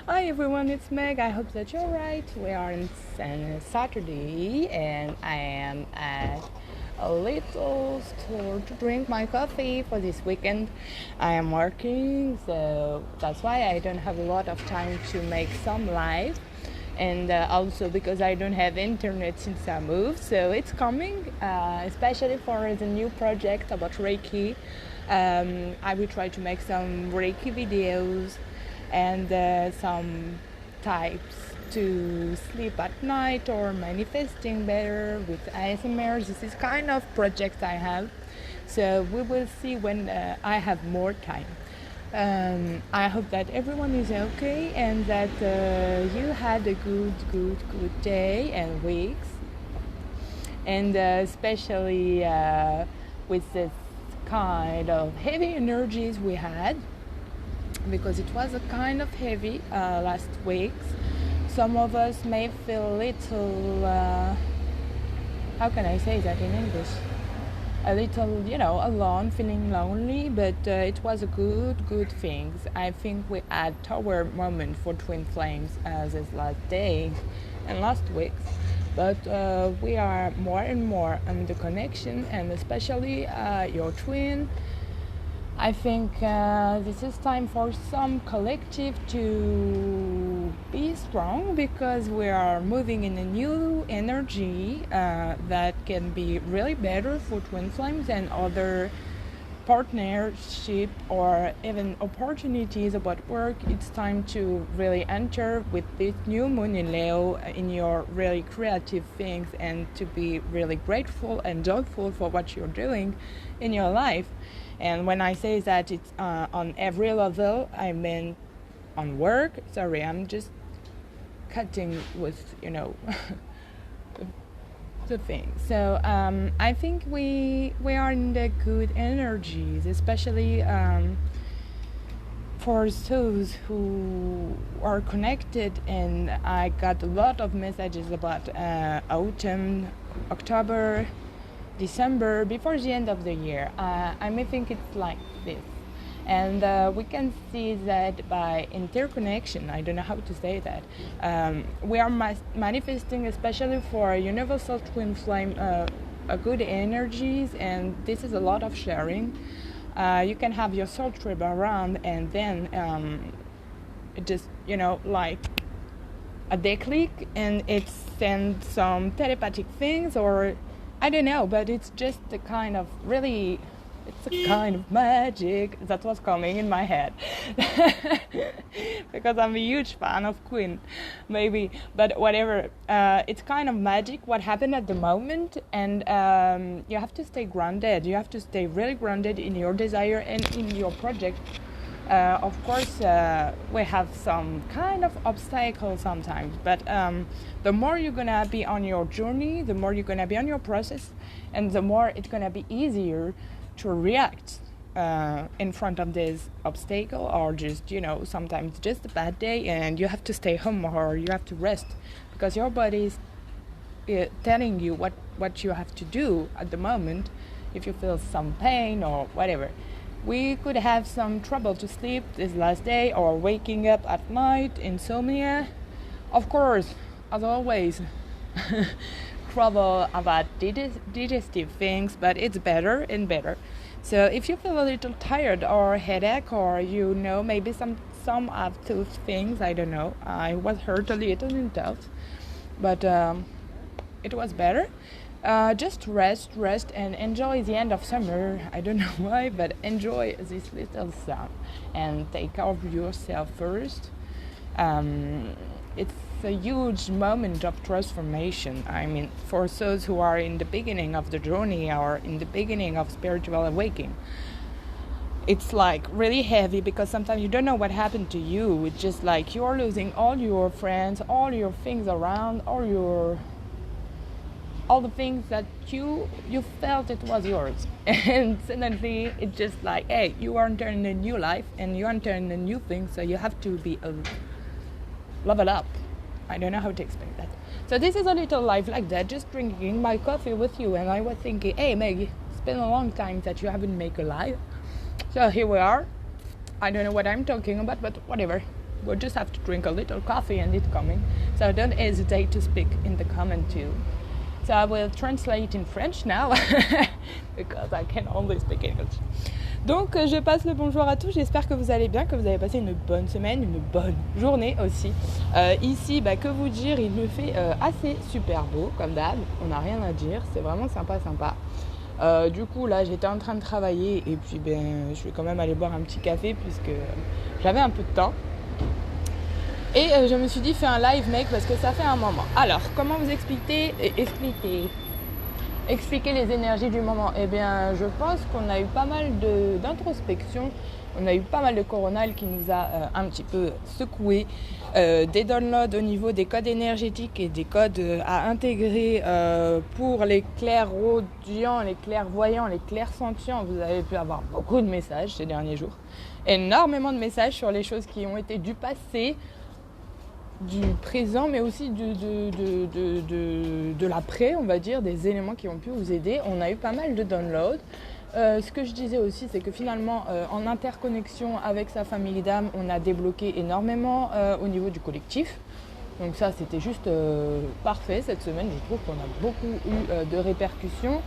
Hi everyone, it's Meg. I hope that you're right. We are on Saturday and I am at a little store to drink my coffee for this weekend. I am working, so that's why I don't have a lot of time to make some live. And also because I don't have internet since I moved, so it's coming, especially for the new project about Reiki. I will try to make some Reiki videos and some types to sleep at night or manifesting better with ASMR. This is kind of project I have. So we will see when I have more time. I hope that everyone is okay and that you had a good day and weeks. And especially with this kind of heavy energies we had, because it was a kind of heavy last weeks. Some of us may feel a little, how can I say that in English? A little, alone, feeling lonely, but it was a good thing. I think we had our moment for Twin Flames this last day and last weeks, but we are more and more on the connection, and especially your twin. I think this is time for some collective to be strong, because we are moving in a new energy that can be really better for Twin Flames and other partnership or even opportunities about work. It's time to really enter with this new moon in Leo in your really creative things, and to be really grateful and joyful for what you're doing in your life. And when I say that it's on every level, I mean on work. Sorry, I'm just cutting with, the thing. So I think we are in the good energies, especially for those who are connected. And I got a lot of messages about autumn, October, December, before the end of the year. I may think it's like this. And we can see that by interconnection. I don't know how to say that. We are manifesting, especially for universal twin flame, a good energies, and this is a lot of sharing. You can have your soul trip around, and then it just, like a day click, and it sends some telepathic things, or I don't know, but it's just a kind of really, it's a kind of magic that was coming in my head. Because I'm a huge fan of Queen, maybe, but whatever. It's kind of magic what happened at the moment, and you have to stay grounded. You have to stay really grounded in your desire and in your project. Of course, we have some kind of obstacles sometimes, but the more you're gonna be on your journey, the more you're gonna be on your process, and the more it's gonna be easier to react in front of this obstacle, or just, sometimes just a bad day and you have to stay home or you have to rest, because your body is telling you what you have to do at the moment. If you feel some pain or whatever, we could have some trouble to sleep this last day, or waking up at night, insomnia. Of course, as always, trouble about digestive things, but it's better and better. So if you feel a little tired or headache, or maybe some of those things, I don't know. I was hurt a little in tooth, but it was better. Just rest and enjoy the end of summer. I don't know why, but enjoy this little sun and take care of yourself first. It's a huge moment of transformation. I mean, for those who are in the beginning of the journey or in the beginning of spiritual awakening, it's like really heavy, because sometimes you don't know what happened to you. It's just like you're losing all your friends, all your things around, all the things that you felt it was yours. And suddenly it's just like, hey, you are entering a new life and you are entering a new thing, so you have to be a level up. I don't know how to explain that. So this is a little life like that, just drinking my coffee with you. And I was thinking, hey Meg, it's been a long time that you haven't made a live, so here we are. I don't know what I'm talking about, but whatever. we'll just have to drink a little coffee and it's coming. So don't hesitate to speak in the comment too. So I will translate in French now because I can only speak English. Donc je passe le bonjour à tous, j'espère que vous allez bien, que vous avez passé une bonne semaine, une bonne journée aussi. Ici, que vous dire, il me fait assez super beau, comme d'hab, on n'a rien à dire, c'est vraiment sympa. Du coup là j'étais en train de travailler et puis je vais quand même aller boire un petit café puisque j'avais un peu de temps. Et je me suis dit fais un live mec parce que ça fait un moment. Alors comment vous expliquer les énergies du moment? Eh bien je pense qu'on a eu pas mal d'introspection. On a eu pas mal de coronal qui nous a un petit peu secoué, des downloads au niveau des codes énergétiques et des codes à intégrer pour les clairaudients, les clairvoyants, les clairsentients. Vous avez pu avoir beaucoup de messages ces derniers jours, énormément de messages sur les choses qui ont été du passé, du présent, mais aussi de l'après, on va dire, des éléments qui ont pu vous aider. On a eu pas mal de downloads. Ce que je disais aussi, c'est que finalement, en interconnexion avec sa famille d'âme, on a débloqué énormément au niveau du collectif. Donc ça, c'était juste parfait cette semaine. Je trouve qu'on a beaucoup eu de répercussions.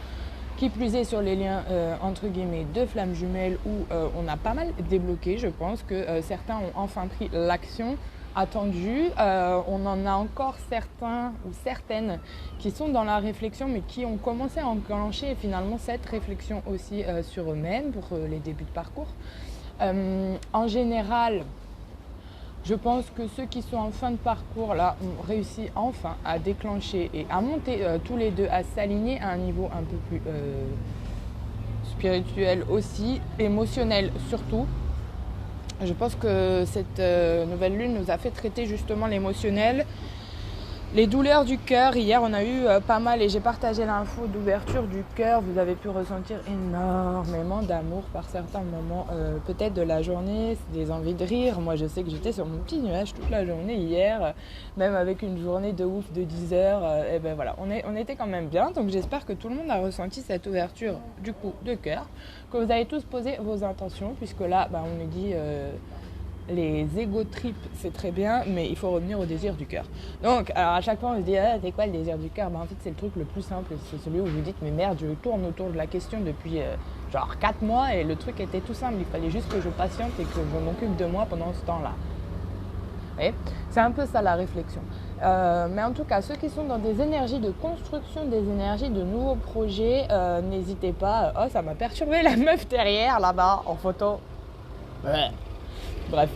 Qui plus est sur les liens, entre guillemets, de flammes jumelles où on a pas mal débloqué. Je pense que certains ont enfin pris l'action attendue. On en a encore certains ou certaines qui sont dans la réflexion mais qui ont commencé à enclencher finalement cette réflexion aussi sur eux-mêmes pour les débuts de parcours. En général, je pense que ceux qui sont en fin de parcours là ont réussi enfin à déclencher et à monter tous les deux, à s'aligner à un niveau un peu plus spirituel aussi, émotionnel surtout. Je pense que cette nouvelle lune nous a fait traiter justement l'émotionnel, les douleurs du cœur. Hier, on a eu pas mal et j'ai partagé l'info d'ouverture du cœur. Vous avez pu ressentir énormément d'amour par certains moments, peut-être de la journée, des envies de rire. Moi, je sais que j'étais sur mon petit nuage toute la journée hier, même avec une journée de ouf de 10 heures. Et ben voilà, on était quand même bien. Donc j'espère que tout le monde a ressenti cette ouverture du coup de cœur, que vous avez tous posé vos intentions, puisque là, on nous dit... les ego trips c'est très bien, mais il faut revenir au désir du cœur. Donc alors à chaque fois on se dit c'est quoi le désir du cœur? En fait c'est le truc le plus simple, c'est celui où vous dites mais merde, je tourne autour de la question depuis genre 4 mois et le truc était tout simple, il fallait juste que je patiente et que je m'occupe de moi pendant ce temps-là. Vous voyez, c'est un peu ça la réflexion. Mais en tout cas, ceux qui sont dans des énergies de construction, des énergies de nouveaux projets, n'hésitez pas. Oh, ça m'a perturbé la meuf derrière là-bas en photo. Ouais. Bref,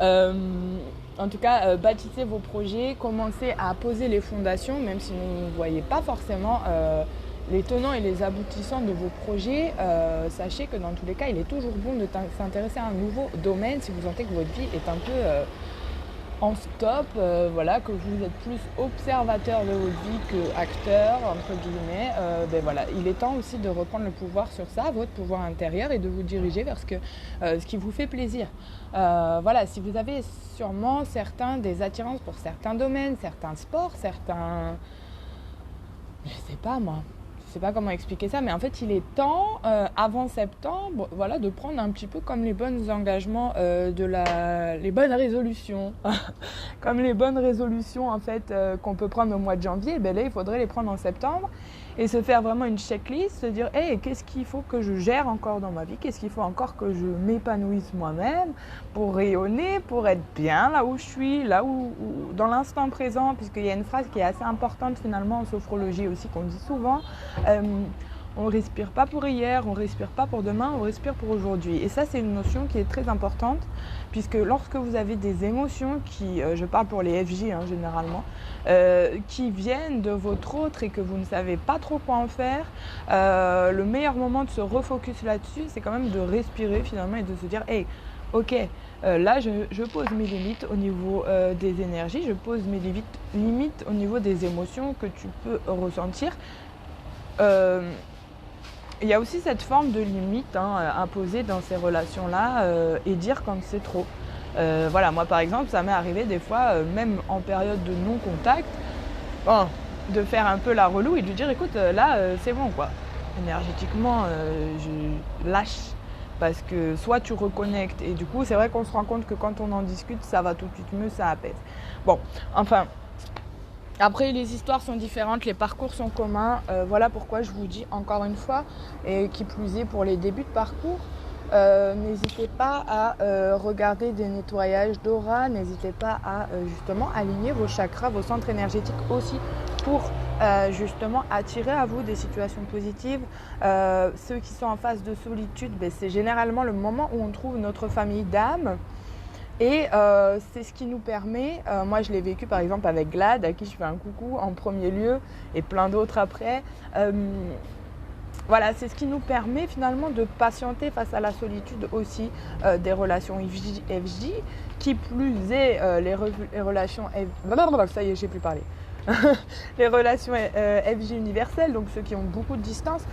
en tout cas, bâtissez vos projets, commencez à poser les fondations, même si vous ne voyez pas forcément les tenants et les aboutissants de vos projets. Sachez que dans tous les cas, il est toujours bon de s'intéresser à un nouveau domaine si vous sentez que votre vie est un peu en stop, que vous êtes plus observateur de votre vie que acteur, entre guillemets. Il est temps aussi de reprendre le pouvoir sur ça, votre pouvoir intérieur, et de vous diriger vers ce qui vous fait plaisir. Si vous avez sûrement des attirances pour certains domaines, certains sports, certains... Je sais pas comment expliquer ça, mais en fait il est temps, avant septembre, de prendre un petit peu comme les bons engagements, les bonnes résolutions. Comme les bonnes résolutions en fait qu'on peut prendre au mois de janvier, là il faudrait les prendre en septembre et se faire vraiment une checklist, se dire qu'est-ce qu'il faut que je gère encore dans ma vie, qu'est-ce qu'il faut encore que je m'épanouisse moi-même pour rayonner, pour être bien là où je suis, là où dans l'instant présent, puisqu'il y a une phrase qui est assez importante finalement en sophrologie aussi qu'on dit souvent, on ne respire pas pour hier, on ne respire pas pour demain, on respire pour aujourd'hui. Et ça, c'est une notion qui est très importante, puisque lorsque vous avez des émotions qui, je parle pour les FJ généralement, qui viennent de votre autre et que vous ne savez pas trop quoi en faire, le meilleur moment de se refocus là-dessus, c'est quand même de respirer finalement et de se dire ok, là je pose mes limites au niveau des énergies, je pose mes limites au niveau des émotions que tu peux ressentir. Il y a aussi cette forme de limite imposée dans ces relations-là et dire quand c'est trop. Moi par exemple, ça m'est arrivé des fois, même en période de non-contact, de faire un peu la relou et de lui dire écoute, là c'est bon quoi. Énergétiquement, je lâche Parce que soit tu reconnectes et du coup c'est vrai qu'on se rend compte que quand on en discute ça va tout de suite mieux, ça apaise. Bon, enfin, après les histoires sont différentes, les parcours sont communs, voilà pourquoi je vous dis encore une fois, et qui plus est pour les débuts de parcours, n'hésitez pas à regarder des nettoyages d'aura, n'hésitez pas à justement aligner vos chakras, vos centres énergétiques aussi pour justement attirer à vous des situations positives. Ceux qui sont en phase de solitude, c'est généralement le moment où on trouve notre famille d'âme. Et c'est ce qui nous permet, moi je l'ai vécu par exemple avec Glad, à qui je fais un coucou en premier lieu, et plein d'autres après. Voilà, c'est ce qui nous permet finalement de patienter face à la solitude aussi, des relations FJ, qui plus est les relations ça y est, j'ai plus parlé. Les relations FJ universelles, donc ceux qui ont beaucoup de distance.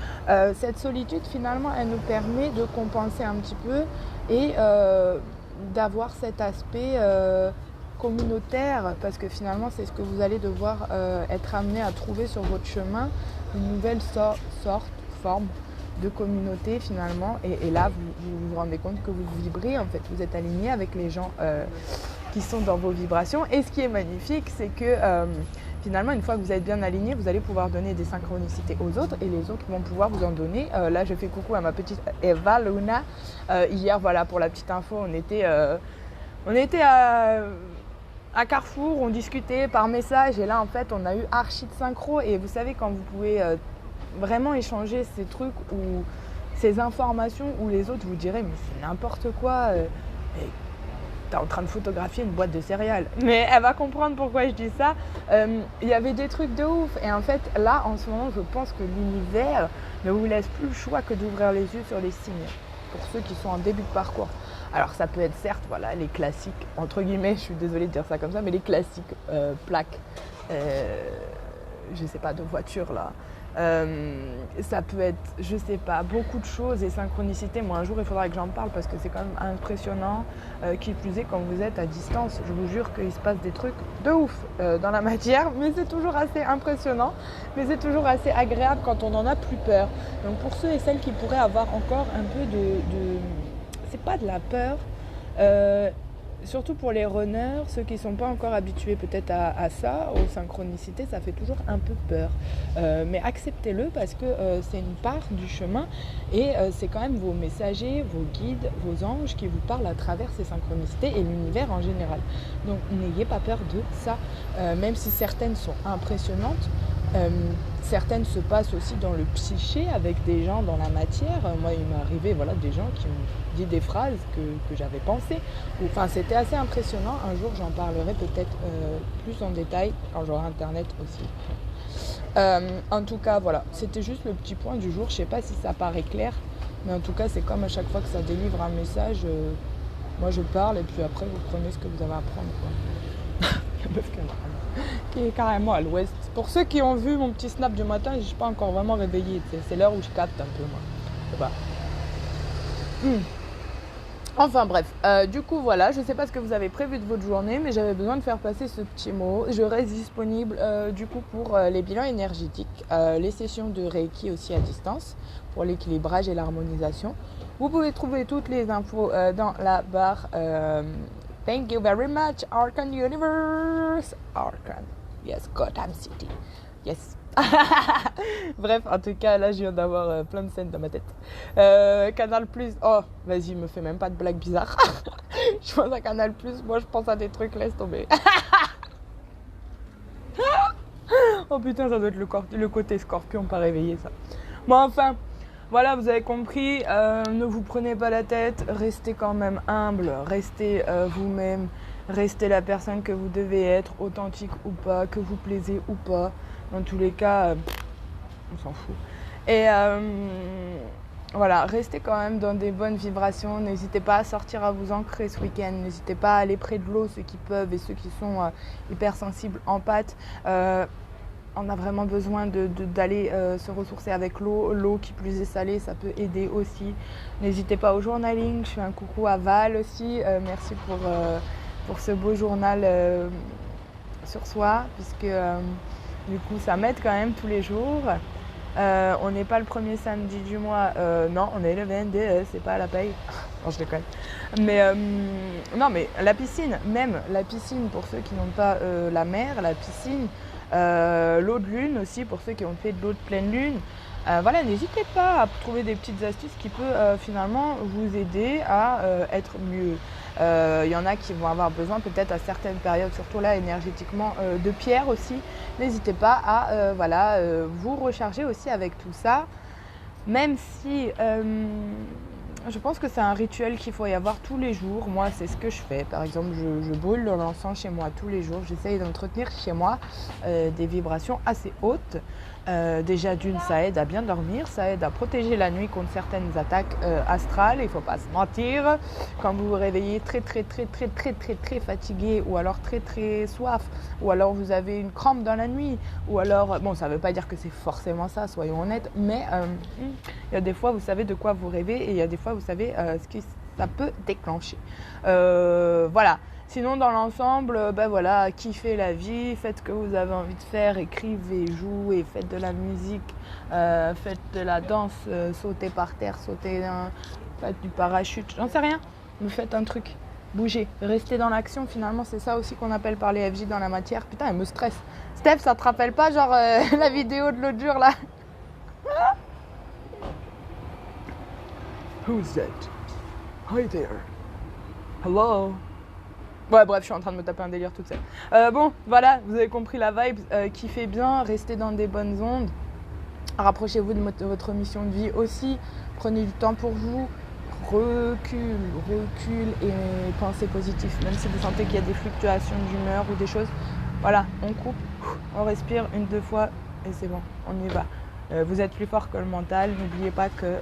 Cette solitude finalement, elle nous permet de compenser un petit peu et d'avoir cet aspect communautaire, parce que finalement c'est ce que vous allez devoir être amené à trouver sur votre chemin, une nouvelle forme de communauté finalement, et là vous rendez compte que vous vibrez, en fait vous êtes aligné avec les gens qui sont dans vos vibrations. Et ce qui est magnifique, c'est que finalement une fois que vous êtes bien aligné, vous allez pouvoir donner des synchronicités aux autres et les autres vont pouvoir vous en donner. Là je fais coucou à ma petite Eva Luna. Hier, voilà, pour la petite info, on était à Carrefour, on discutait par message et là en fait on a eu archi de synchro. Et vous savez quand vous pouvez vraiment échanger ces trucs ou ces informations où les autres vous diraient mais c'est n'importe quoi, t'es en train de photographier une boîte de céréales. Mais elle va comprendre pourquoi je dis ça. Il y avait des trucs de ouf. Et en fait, là, en ce moment, je pense que l'univers ne vous laisse plus le choix que d'ouvrir les yeux sur les signes. Pour ceux qui sont en début de parcours. Alors, ça peut être certes, voilà, les classiques, entre guillemets, je suis désolée de dire ça comme ça, mais les classiques plaques, je sais pas, de voiture, là. Ça peut être, je sais pas, beaucoup de choses et synchronicité. Moi un jour il faudra que j'en parle parce que c'est quand même impressionnant, qui plus est quand vous êtes à distance. Je vous jure qu'il se passe des trucs de ouf dans la matière, mais c'est toujours assez impressionnant, mais c'est toujours assez agréable quand on n'en a plus peur. Donc pour ceux et celles qui pourraient avoir encore un peu c'est pas de la peur, surtout pour les runners, ceux qui ne sont pas encore habitués peut-être à ça, aux synchronicités, ça fait toujours un peu peur. Mais acceptez-le parce que c'est une part du chemin et c'est quand même vos messagers, vos guides, vos anges qui vous parlent à travers ces synchronicités et l'univers en général. Donc n'ayez pas peur de ça, même si certaines sont impressionnantes. Certaines se passent aussi dans le psyché avec des gens dans la matière. Moi il m'est arrivé des gens qui ont dit des phrases que j'avais pensées. Enfin c'était assez impressionnant. Un jour j'en parlerai peut-être plus en détail quand j'aurai internet aussi. En tout cas voilà, c'était juste le petit point du jour. Je sais pas si ça paraît clair, mais en tout cas c'est comme à chaque fois que ça délivre un message, moi je parle et puis après vous prenez ce que vous avez à prendre, quoi. Qui est carrément à l'ouest. Pour ceux qui ont vu mon petit snap du matin, je ne suis pas encore vraiment réveillée. C'est l'heure où je capte un peu, moi. Je sais pas. Enfin bref, du coup voilà, je ne sais pas ce que vous avez prévu de votre journée, mais j'avais besoin de faire passer ce petit mot. Je reste disponible du coup pour les bilans énergétiques, les sessions de Reiki aussi à distance, pour l'équilibrage et l'harmonisation. Vous pouvez trouver toutes les infos dans la barre. Thank you very much, Arcan Universe. Arcan. Yes, Gotham City. Yes. Bref, en tout cas, là, je viens d'avoir plein de scènes dans ma tête. Canal+. Oh, vas-y, me fais même pas de blagues bizarres. Je pense à Canal+. Moi, je pense à des trucs, laisse tomber. Oh putain, ça doit être le côté scorpion pas réveillé, ça. Bon, enfin... Voilà, vous avez compris, ne vous prenez pas la tête, restez quand même humble, restez vous-même, restez la personne que vous devez être, authentique ou pas, que vous plaisez ou pas. Dans tous les cas, on s'en fout. Et voilà, restez quand même dans des bonnes vibrations, n'hésitez pas à sortir à vous ancrer ce week-end, n'hésitez pas à aller près de l'eau, ceux qui peuvent et ceux qui sont hypersensibles, empathes. On a vraiment besoin d'aller se ressourcer avec l'eau. L'eau qui plus est salée, ça peut aider aussi. N'hésitez pas au journaling. Je fais un coucou à Val aussi. Merci pour ce beau journal sur soi, puisque du coup ça m'aide quand même tous les jours. On n'est pas le premier samedi du mois. Non, on est le 22, c'est pas la paye. Non, je déconne. Mais non, mais la piscine, même la piscine pour ceux qui n'ont pas la mer, la piscine, l'eau de lune aussi pour ceux qui ont fait de l'eau de pleine lune. Voilà, n'hésitez pas à trouver des petites astuces qui peuvent finalement vous aider à être mieux. Il y en a qui vont avoir besoin peut-être à certaines périodes, surtout là énergétiquement, de pierre aussi. N'hésitez pas à vous recharger aussi avec tout ça, même si je pense que c'est un rituel qu'il faut y avoir tous les jours. Moi, c'est ce que je fais. Par exemple, je brûle de l'encens chez moi tous les jours. J'essaye d'entretenir chez moi des vibrations assez hautes. Déjà d'une, ça aide à bien dormir, ça aide à protéger la nuit contre certaines attaques astrales. Il ne faut pas se mentir. Quand vous vous réveillez très fatigué, ou alors très soif, ou alors vous avez une crampe dans la nuit, ou alors, bon, ça ne veut pas dire que c'est forcément ça, soyons honnêtes, mais il y a des fois vous savez de quoi vous rêvez et il y a des fois vous savez ce que ça peut déclencher. Voilà. Sinon, dans l'ensemble, kiffez la vie, faites ce que vous avez envie de faire, écrivez, jouez, faites de la musique, faites de la danse, sautez par terre, faites du parachute, j'en sais rien. Vous faites un truc, bougez, restez dans l'action. Finalement, c'est ça aussi qu'on appelle par les FJ dans la matière. Putain, elle me stresse. Steph, ça te rappelle pas genre la vidéo de l'autre jour là? Who's that? Hi there. Hello. Ouais, bref, je suis en train de me taper un délire toute seule. Bon, voilà, vous avez compris la vibe. Kiffez bien, restez dans des bonnes ondes. Rapprochez-vous de votre mission de vie aussi. Prenez du temps pour vous. Recule et pensez positif. Même si vous sentez qu'il y a des fluctuations d'humeur ou des choses, voilà, on coupe, on respire une, deux fois et c'est bon, on y va. Vous êtes plus fort que le mental. N'oubliez pas que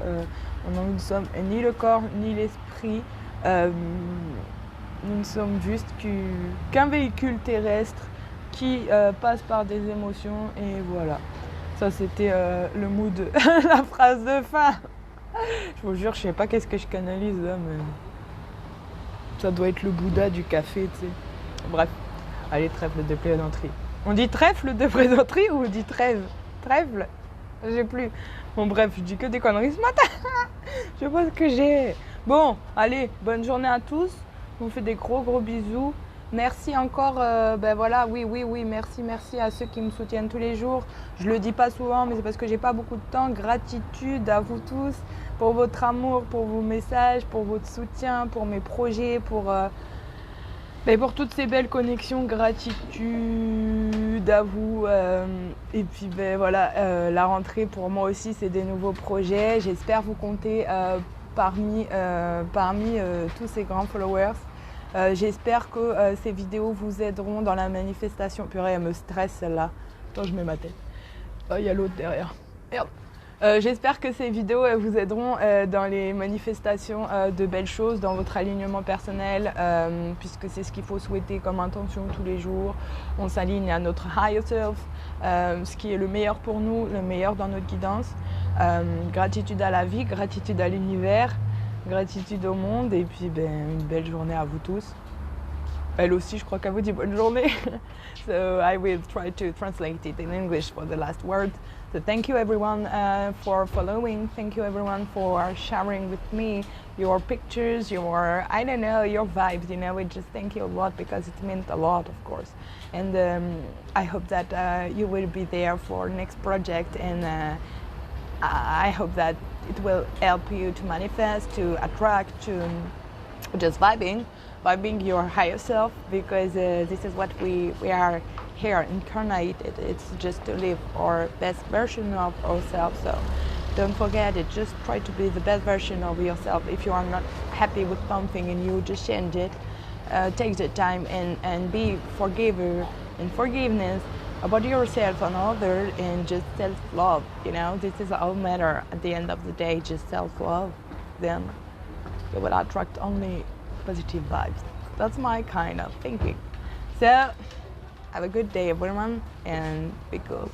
nous ne sommes ni le corps ni l'esprit. Nous ne sommes juste qu'un véhicule terrestre qui passe par des émotions et voilà. Ça c'était le mood, la phrase de fin. Je vous jure, je sais pas qu'est-ce que je canalise là, mais ça doit être le Bouddha du café, tu sais. Bref, allez, trêve de plaisanterie. On dit trèfle de plaisanterie ou on dit trêve? Trèfle? J'ai plus. Bon bref, je dis que des conneries ce matin. Je sais pas ce que j'ai. Bon, allez, bonne journée à tous. Je vous fais des gros bisous. Merci encore, oui, merci à ceux qui me soutiennent tous les jours. Je le dis pas souvent, mais c'est parce que j'ai pas beaucoup de temps. Gratitude à vous tous pour votre amour, pour vos messages, pour votre soutien, pour mes projets, pour toutes ces belles connexions. Gratitude à vous. Et puis la rentrée pour moi aussi, c'est des nouveaux projets. J'espère vous compter parmi tous ces grands followers. J'espère que ces vidéos vous aideront dans la manifestation. Purée, elle me stresse celle-là. Attends, je mets ma tête. Oh, il y a l'autre derrière. Merde. J'espère que ces vidéos vous aideront dans les manifestations de belles choses, dans votre alignement personnel, puisque c'est ce qu'il faut souhaiter comme intention tous les jours. On s'aligne à notre higher self, ce qui est le meilleur pour nous, le meilleur dans notre guidance. Gratitude à la vie, gratitude à l'univers. Gratitude au monde et puis une belle journée à vous tous. Elle aussi, je crois qu'elle vous dit bonne journée. So I will try to translate it in English for the last word. So thank you everyone for following. Thank you everyone for sharing with me your pictures, your vibes. It just thank you a lot because it meant a lot, of course. And I hope that you will be there for next project and I hope that it will help you to manifest, to attract, to just vibing your higher self, because this is what we are here incarnated. It's just to live our best version of ourselves. So don't forget it. Just try to be the best version of yourself. If you are not happy with something and you just change it, take the time and be forgiveness about yourself and others, and just self-love. This is all matter at the end of the day, just self-love. Then you will attract only positive vibes. That's my kind of thinking. So have a good day everyone and be cool.